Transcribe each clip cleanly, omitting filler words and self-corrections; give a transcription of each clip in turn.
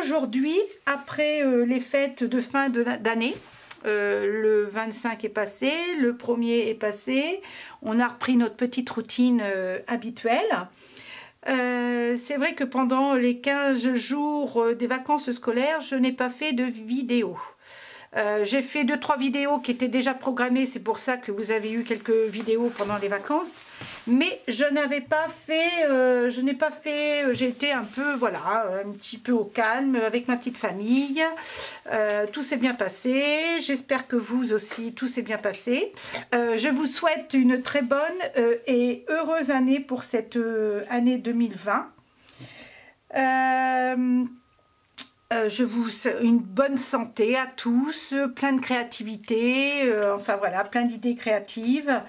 aujourd'hui, après les fêtes de fin d'année. Le 25 est passé, le 1er est passé, on a repris notre petite routine habituelle. C'est vrai que pendant les 15 jours des vacances scolaires, je n'ai pas fait de vidéo. J'ai fait 2-3 vidéos qui étaient déjà programmées, c'est pour ça que vous avez eu quelques vidéos pendant les vacances, mais je n'avais pas fait, j'ai été un peu, voilà, un petit peu au calme avec ma petite famille. Tout s'est bien passé, j'espère que vous aussi, tout s'est bien passé. Je vous souhaite une très bonne et heureuse année pour cette année 2020. Je vous souhaite une bonne santé à tous, plein de créativité, enfin voilà, plein d'idées créatives.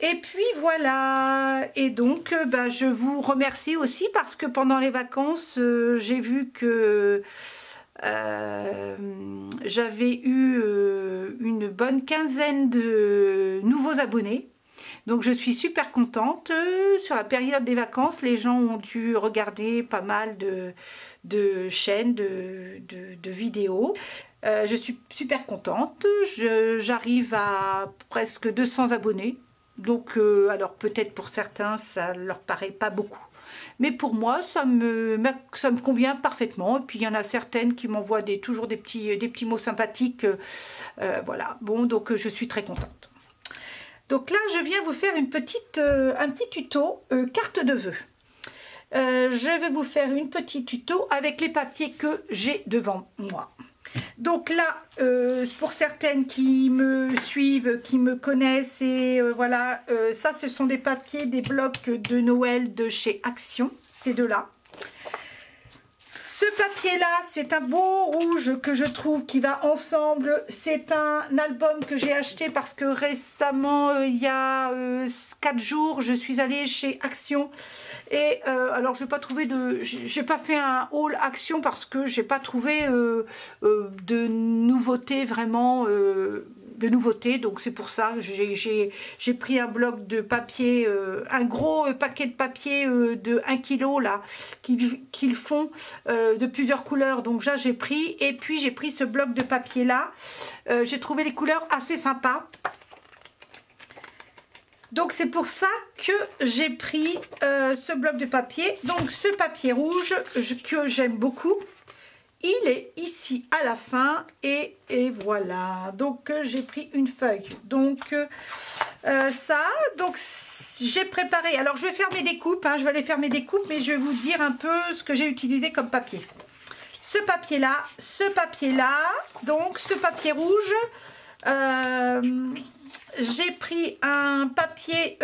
Et puis voilà, et donc je vous remercie aussi parce que pendant les vacances, j'ai vu que j'avais eu une bonne quinzaine de nouveaux abonnés. Donc je suis super contente. Sur la période des vacances, les gens ont dû regarder pas mal de chaînes, de vidéos. Je suis super contente. J'arrive à presque 200 abonnés. Donc alors peut-être pour certains ça leur paraît pas beaucoup. Mais pour moi ça me convient parfaitement. Et puis il y en a certaines qui m'envoient toujours des petits mots sympathiques. Voilà, bon, donc je suis très contente. Donc là, je viens vous faire un petit tuto carte de vœux. Je vais vous faire une petite tuto avec les papiers que j'ai devant moi. Donc là, pour certaines qui me suivent, qui me connaissent, et voilà, ça ce sont des papiers, des blocs de Noël de chez Action, ces deux-là. Ce papier-là, c'est un beau rouge que je trouve qui va ensemble. C'est un album que j'ai acheté parce que récemment, il y a 4 jours, je suis allée chez Action. Et alors, je n'ai pas trouvé j'ai pas fait un haul Action parce que j'ai pas trouvé de nouveautés vraiment. Donc c'est pour ça que j'ai pris un bloc de papier, un gros paquet de papier de 1 kg là, qu'ils font de plusieurs couleurs. Donc là j'ai pris, et puis j'ai pris ce bloc de papier là. J'ai trouvé les couleurs assez sympas. Donc c'est pour ça que j'ai pris ce bloc de papier. Donc ce papier rouge que j'aime beaucoup. Il est ici à la fin et voilà. Donc j'ai pris une feuille. Donc j'ai préparé. Alors je vais faire mes découpes, hein, je vais aller faire mes découpes, mais je vais vous dire un peu ce que j'ai utilisé comme papier. Ce papier-là, donc ce papier rouge. J'ai pris un papier.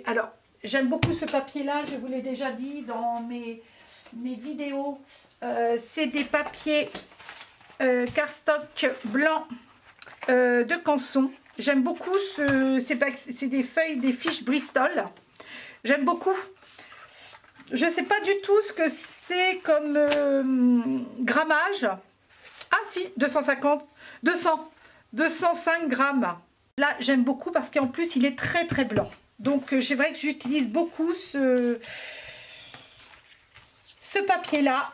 Alors j'aime beaucoup ce papier-là. Je vous l'ai déjà dit dans mes vidéos. C'est des papiers cardstock blanc de Canson. J'aime beaucoup c'est des feuilles, des fiches Bristol. J'aime beaucoup. Je ne sais pas du tout ce que c'est comme grammage. Ah si, 205 grammes. Là, j'aime beaucoup parce qu'en plus, il est très très blanc. Donc, c'est vrai que j'utilise beaucoup ce papier-là.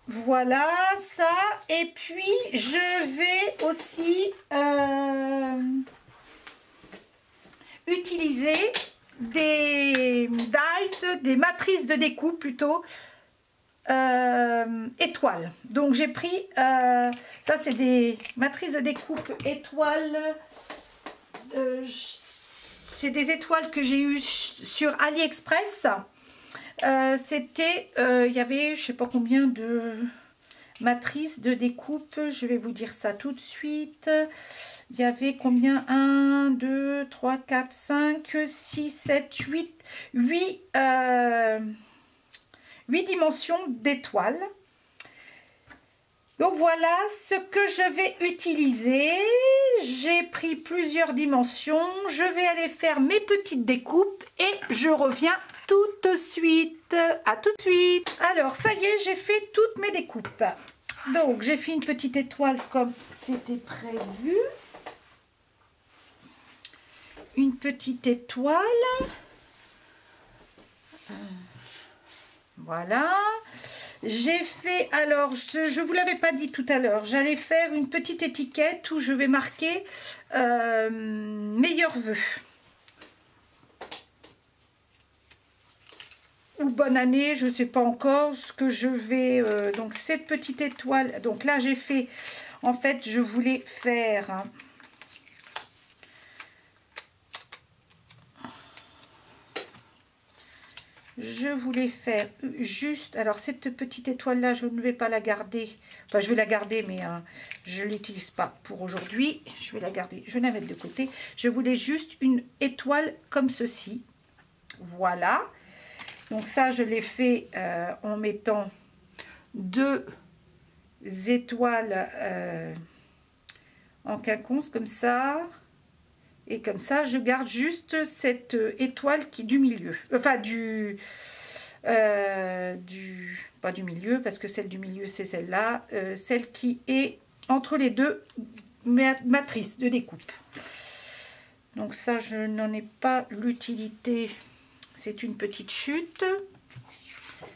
Voilà, ça. Et puis, je vais aussi utiliser des dies, des matrices de découpe plutôt, étoiles. Donc, j'ai pris, ça c'est des matrices de découpe étoiles. C'est des étoiles que j'ai eues sur AliExpress. C'était, il y avait je sais pas combien de matrices de découpe, je vais vous dire ça tout de suite. Il y avait combien? 1, 2, 3, 4, 5, 6, 7, 8 dimensions d'étoiles. Donc voilà ce que je vais utiliser. J'ai pris plusieurs dimensions. Je vais aller faire mes petites découpes et je reviens tout de suite. À tout de suite. Alors ça y est, j'ai fait toutes mes découpes. Donc j'ai fait une petite étoile comme c'était prévu. Une petite étoile. Voilà. J'ai fait, alors je vous l'avais pas dit tout à l'heure, j'allais faire une petite étiquette où je vais marquer meilleurs vœux ou bonne année, je sais pas encore ce que je vais, donc cette petite étoile, donc là j'ai fait, en fait je voulais faire juste, alors cette petite étoile là je ne vais pas la garder, enfin je vais la garder mais je l'utilise pas pour aujourd'hui, je vais la garder, je vais la mettre de côté. Je voulais juste une étoile comme ceci, voilà. Donc ça je l'ai fait en mettant 2 étoiles en quinconce comme ça. Et comme ça, je garde juste cette étoile qui du milieu. Enfin, pas du milieu, parce que celle du milieu, c'est celle-là. Celle qui est entre les deux matrices de découpe. Donc ça, je n'en ai pas l'utilité. C'est une petite chute.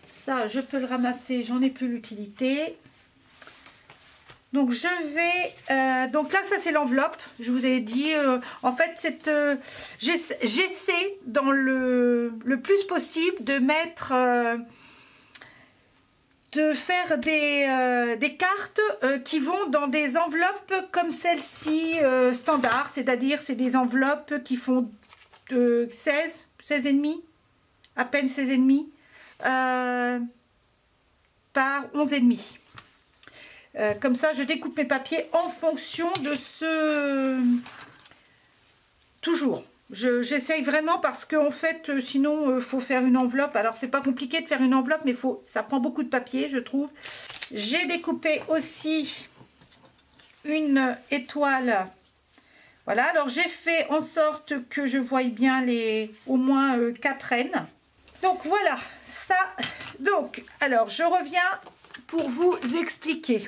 Ça, je peux le ramasser, j'en ai plus l'utilité. Donc je vais, donc là ça c'est l'enveloppe, je vous ai dit, en fait j'essaie dans le plus possible de mettre, de faire des cartes qui vont dans des enveloppes comme celle-ci standard, c'est-à-dire c'est des enveloppes qui font 16 et demi, à peine 16 et demi par 11 et demi. Comme ça, je découpe mes papiers en fonction de ce... Toujours. J'essaye vraiment parce qu'en fait, sinon, il faut faire une enveloppe. Alors, c'est pas compliqué de faire une enveloppe, mais ça prend beaucoup de papier, je trouve. J'ai découpé aussi une étoile. Voilà, alors j'ai fait en sorte que je voie bien au moins 4 rennes. Donc, voilà, ça... Donc, alors, je reviens pour vous expliquer.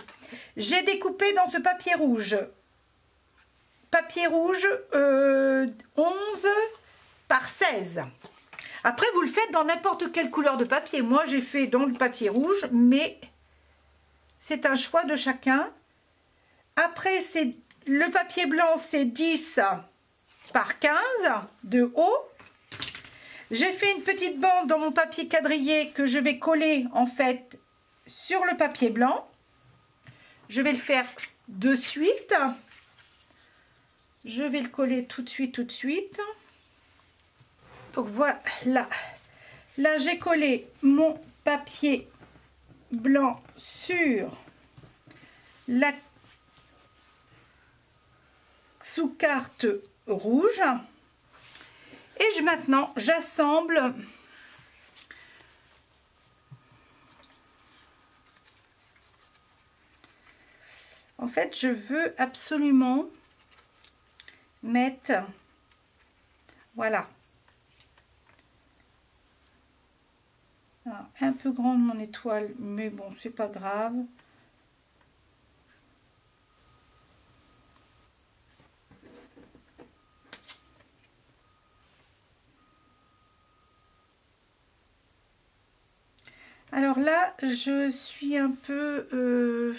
J'ai découpé dans ce papier rouge 11 par 16. Après vous le faites dans n'importe quelle couleur de papier. Moi j'ai fait dans le papier rouge, mais c'est un choix de chacun. Après c'est le papier blanc, c'est 10 par 15 de haut. J'ai fait une petite bande dans mon papier quadrillé que je vais coller en fait sur le papier blanc. Je vais le faire de suite. Je vais le coller tout de suite, Donc voilà. Là, j'ai collé mon papier blanc sur la sous-carte rouge. Et maintenant, j'assemble en fait, je veux absolument mettre, voilà, alors, un peu grande mon étoile, mais bon, c'est pas grave. Alors là, je suis un peu...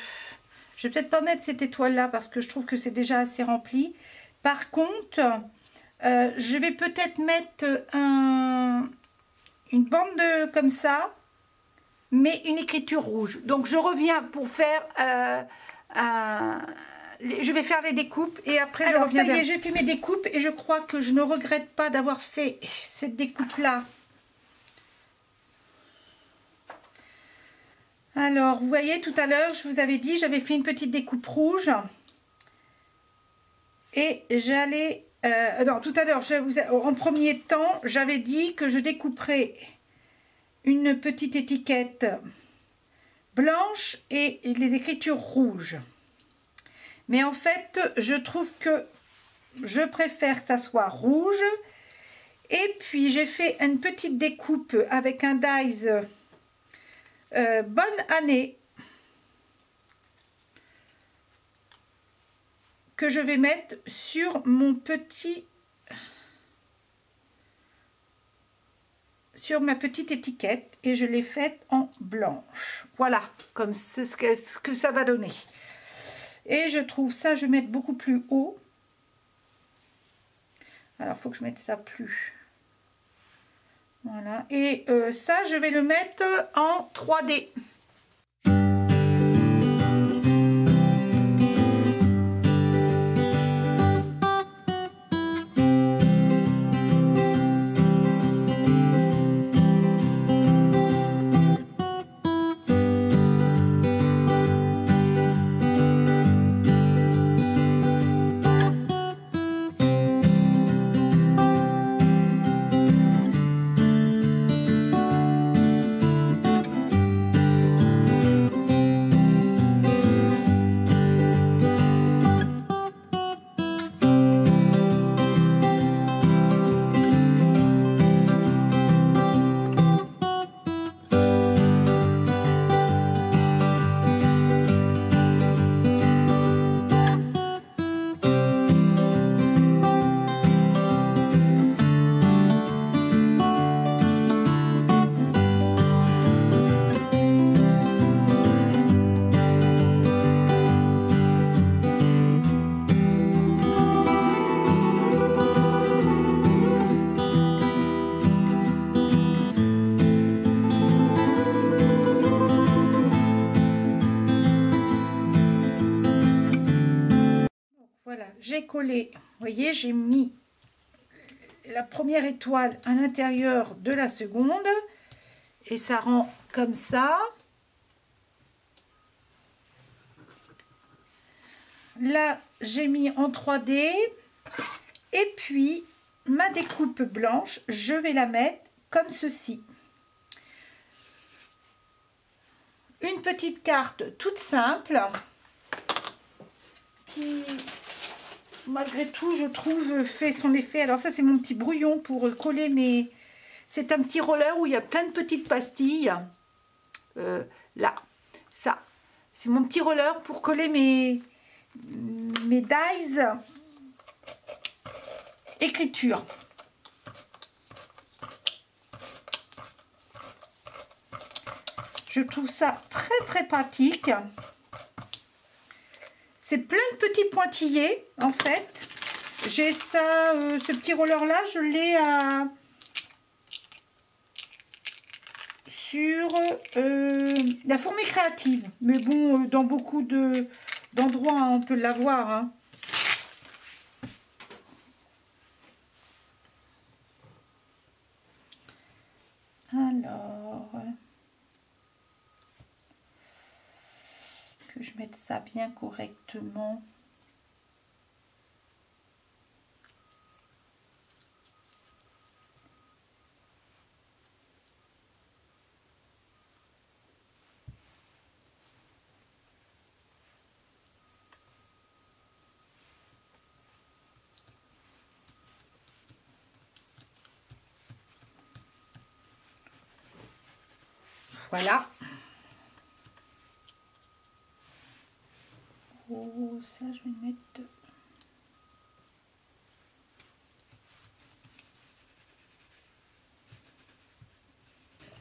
je vais peut-être pas mettre cette étoile là parce que je trouve que c'est déjà assez rempli. Par contre, je vais peut-être mettre une bande comme ça, mais une écriture rouge. Donc je reviens pour faire je vais faire les découpes et après je reviens. Ça y est, j'ai fait mes découpes et je crois que je ne regrette pas d'avoir fait cette découpe là. Alors, vous voyez, tout à l'heure, je vous avais dit, j'avais fait une petite découpe rouge. Et j'allais... non, tout à l'heure, en premier temps, j'avais dit que je découperais une petite étiquette blanche et les écritures rouges. Mais en fait, je trouve que je préfère que ça soit rouge. Et puis, j'ai fait une petite découpe avec un dies... bonne année que je vais mettre sur mon petit sur ma petite étiquette et je l'ai faite en blanche. Voilà, comme c'est ce que ça va donner. Et je trouve ça, je vais mettre beaucoup plus haut. Alors, il faut que je mette ça plus. Voilà. Et ça, je vais le mettre en 3D. Voilà, j'ai collé, vous voyez, j'ai mis la première étoile à l'intérieur de la seconde et ça rend comme ça. Là, j'ai mis en 3D et puis ma découpe blanche, je vais la mettre comme ceci. Une petite carte toute simple qui, malgré tout, je trouve, fait son effet. Alors ça, c'est mon petit brouillon pour coller mes... C'est un petit roller où il y a plein de petites pastilles. Là, ça. C'est mon petit roller pour coller mes dies écriture. Je trouve ça très très pratique. C'est plein de petits pointillés en fait. J'ai ça, ce petit roller là, je l'ai sur la fourmi créative. Mais bon, dans beaucoup d'endroits, hein, on peut l'avoir. Hein. Alors, que je mette ça bien correctement. Voilà. Oh, ça, je vais mettre...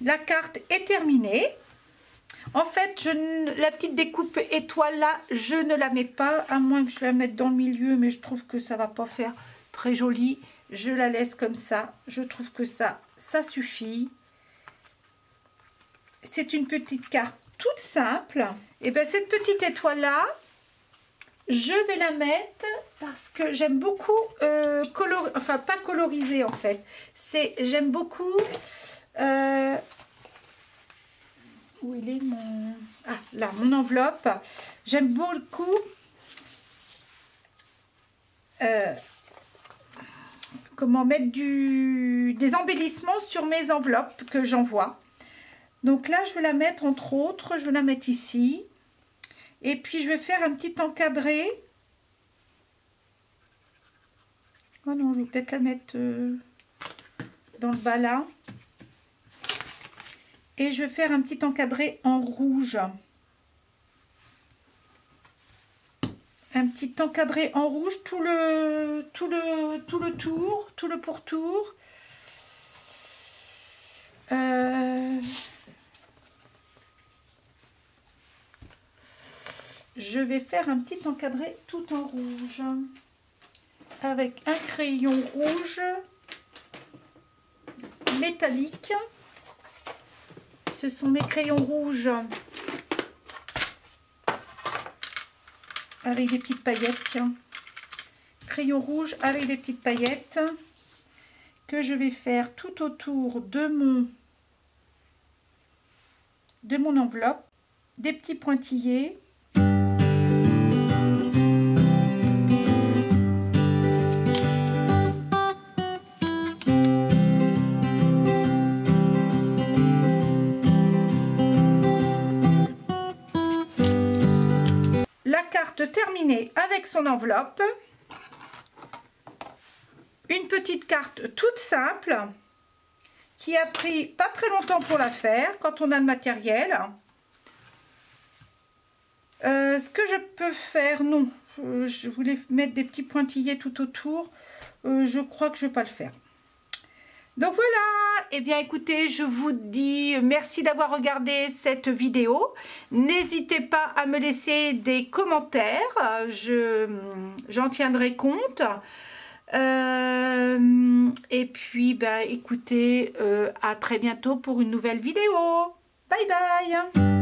La carte est terminée. En fait, la petite découpe étoile là, je ne la mets pas, à moins que je la mette dans le milieu, mais je trouve que ça va pas faire très joli. Je la laisse comme ça. Je trouve que ça suffit. C'est une petite carte toute simple. Et bien cette petite étoile là, je vais la mettre parce que j'aime beaucoup enfin pas coloriser en fait. J'aime beaucoup où il est mon... Ah là, mon enveloppe. J'aime beaucoup comment mettre des embellissements sur mes enveloppes que j'envoie. Donc là, je vais la mettre, entre autres, je vais la mettre ici. Et puis, je vais faire un petit encadré. Oh non, je vais peut-être la mettre dans le bas là. Et je vais faire un petit encadré en rouge. Un petit encadré en rouge, tout le pourtour. je vais faire un petit encadré tout en rouge avec un crayon rouge métallique. Ce sont mes crayons rouges avec des petites paillettes, tiens. Crayon rouge avec des petites paillettes que je vais faire tout autour de mon enveloppe, des petits pointillés. La carte terminée avec son enveloppe. Une petite carte toute simple qui a pris pas très longtemps pour la faire quand on a le matériel. Ce que je peux faire, non, je voulais mettre des petits pointillés tout autour. Je crois que je ne vais pas le faire. Donc voilà, et bien écoutez, je vous dis merci d'avoir regardé cette vidéo. N'hésitez pas à me laisser des commentaires, j'en tiendrai compte. Et puis, ben, écoutez, à très bientôt pour une nouvelle vidéo. Bye bye.